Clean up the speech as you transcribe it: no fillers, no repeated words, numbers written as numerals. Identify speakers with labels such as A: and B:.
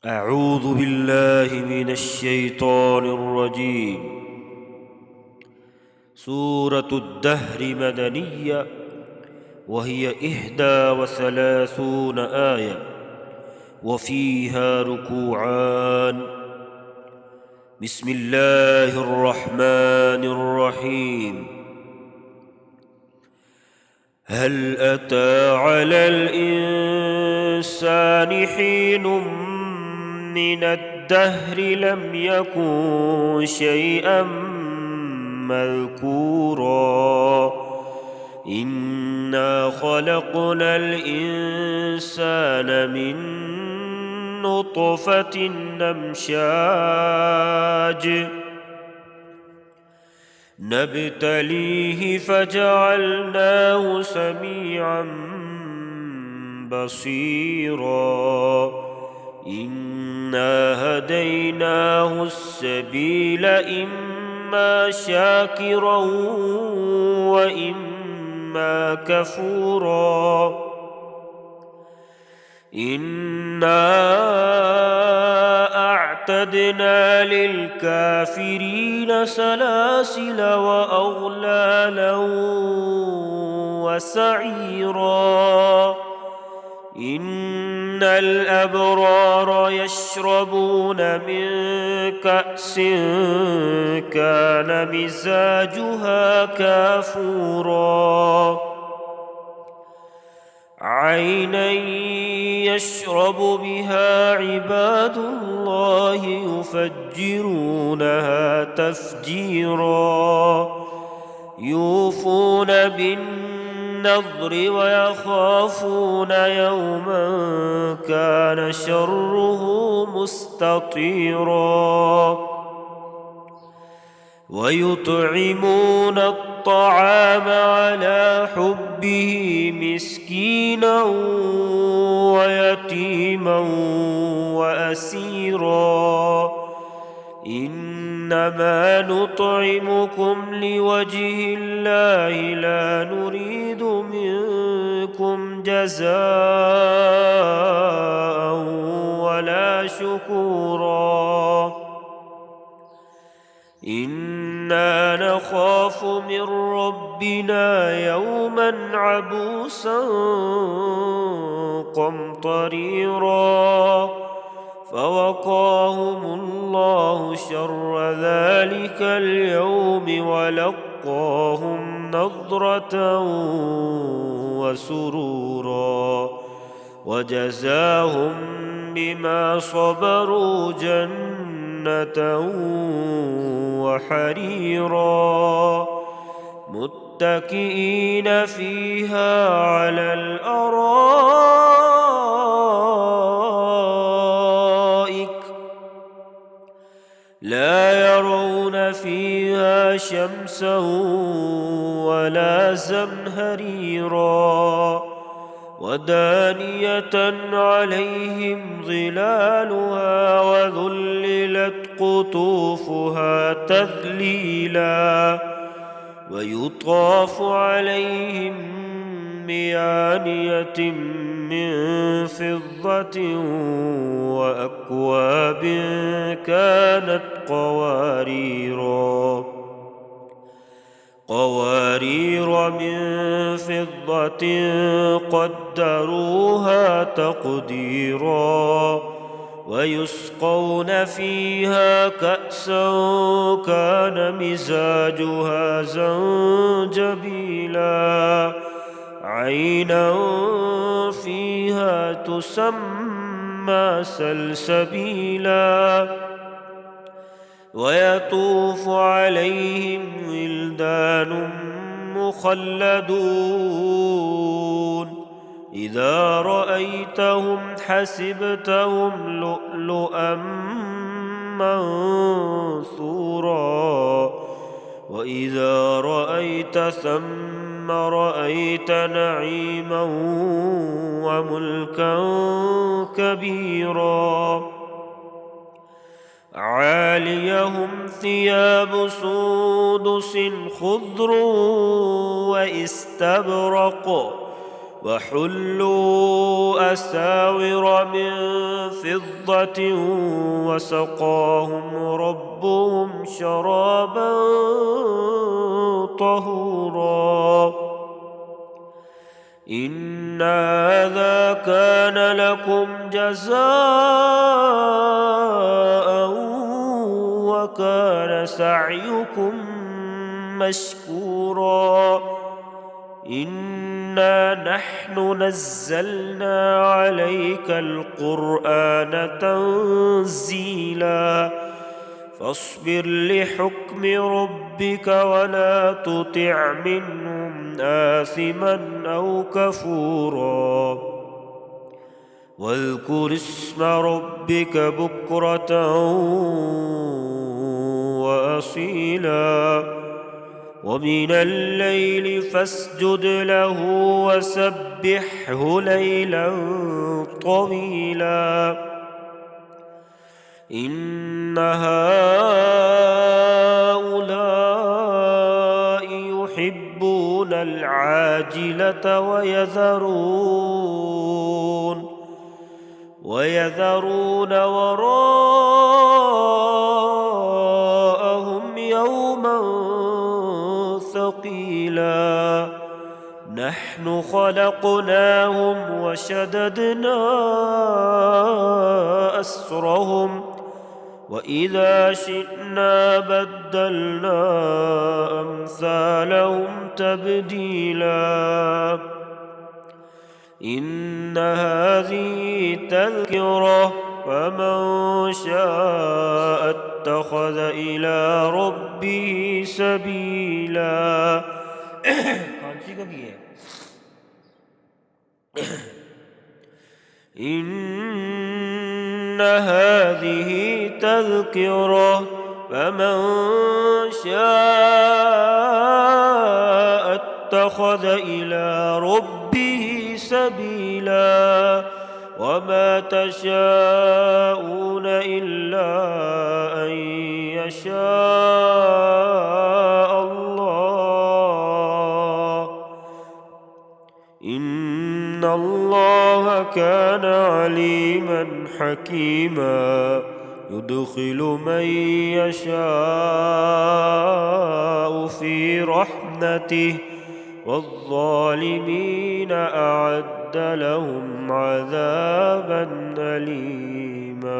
A: أعوذ بالله من الشيطان الرجيم. سورة الدهر مدنية، وهي 31 آية، وفيها ركوعان. بسم الله الرحمن الرحيم. هل أتى على الإنسان حين من الدهر لم يكن شيئا مذكورا إنا خلقنا الإنسان من نطفة أمشاج نبتليه فجعلناه سميعا بصيرا إنا هديناه السبيل إما شاكرا وإما كفورا إنا أعتدنا للكافرين سلاسل وأغلالا وسعيرا إن الأبرار يشربون من كأس كان مزاجها كافورا عينا يشرب بها عباد الله يفجرونها تفجيرا يوفون بالنذر ويخافون يوما كان شره مستطيرا ويطعمون الطعام على حبه مسكينا ويتيما وأسيرا إنما نطعمكم لوجه الله لا نريد منكم جزاء ولا شكورا إنا نخاف من ربنا يوما عبوسا قمطريرا فوقاهم الله شر ذلك اليوم ولقاهم نضرة وسرورا وجزاهم بما صبروا جنة وحريرا متكئين فيها على الأرائك لا يرون فيها شمسا ولا زمهريرا ودانية عليهم ظلالها وذللت قطوفها تذليلا ويطاف عليهم بآنية من فضة وأكواب كانت قوارير من فضة قدروها تقديرا ويسقون فيها كأسا كان مزاجها زنجبيلا عينا فيها تسمى سلسبيلا ويطوف عليهم ولدان مخلدون إذا رأيتهم حسبتهم لؤلؤا منثورا وإذا رأيت ثم رأيت نعيما وملكا كبيرا عاليهم ثياب سندس خضر واستبرق وحلوا أساور من فضة وسقاهم ربهم شرابا طهورا إن هذا كان لكم جزاء وكان سعيكم مشكورا إنا نحن نزلنا عليك القرآن تنزيلا فاصبر لحكم ربك ولا تطع منهم آثما أو كفورا واذكر اسم ربك بكرة وأصيلا ومن الليل فاسجد له وسبحه ليلا طويلا إن هؤلاء يحبون العاجلة ويذرون وراءهم يوما ثقيلا نحن خلقناهم وشددنا أسرهم وإذا شئنا بدلنا أمثالهم تبديلا إن هذه تذكرة فمن شاء اتخذ إلى ربه سبيلا إن هذه تذكرة فمن شاء اتخذ إلى ربه سبيلا وما تشاءون إلا أن يشاء الله إن الله كان عليما حكيما يدخل من يشاء في رحمته والظالمين أعد لهم عذابا أليما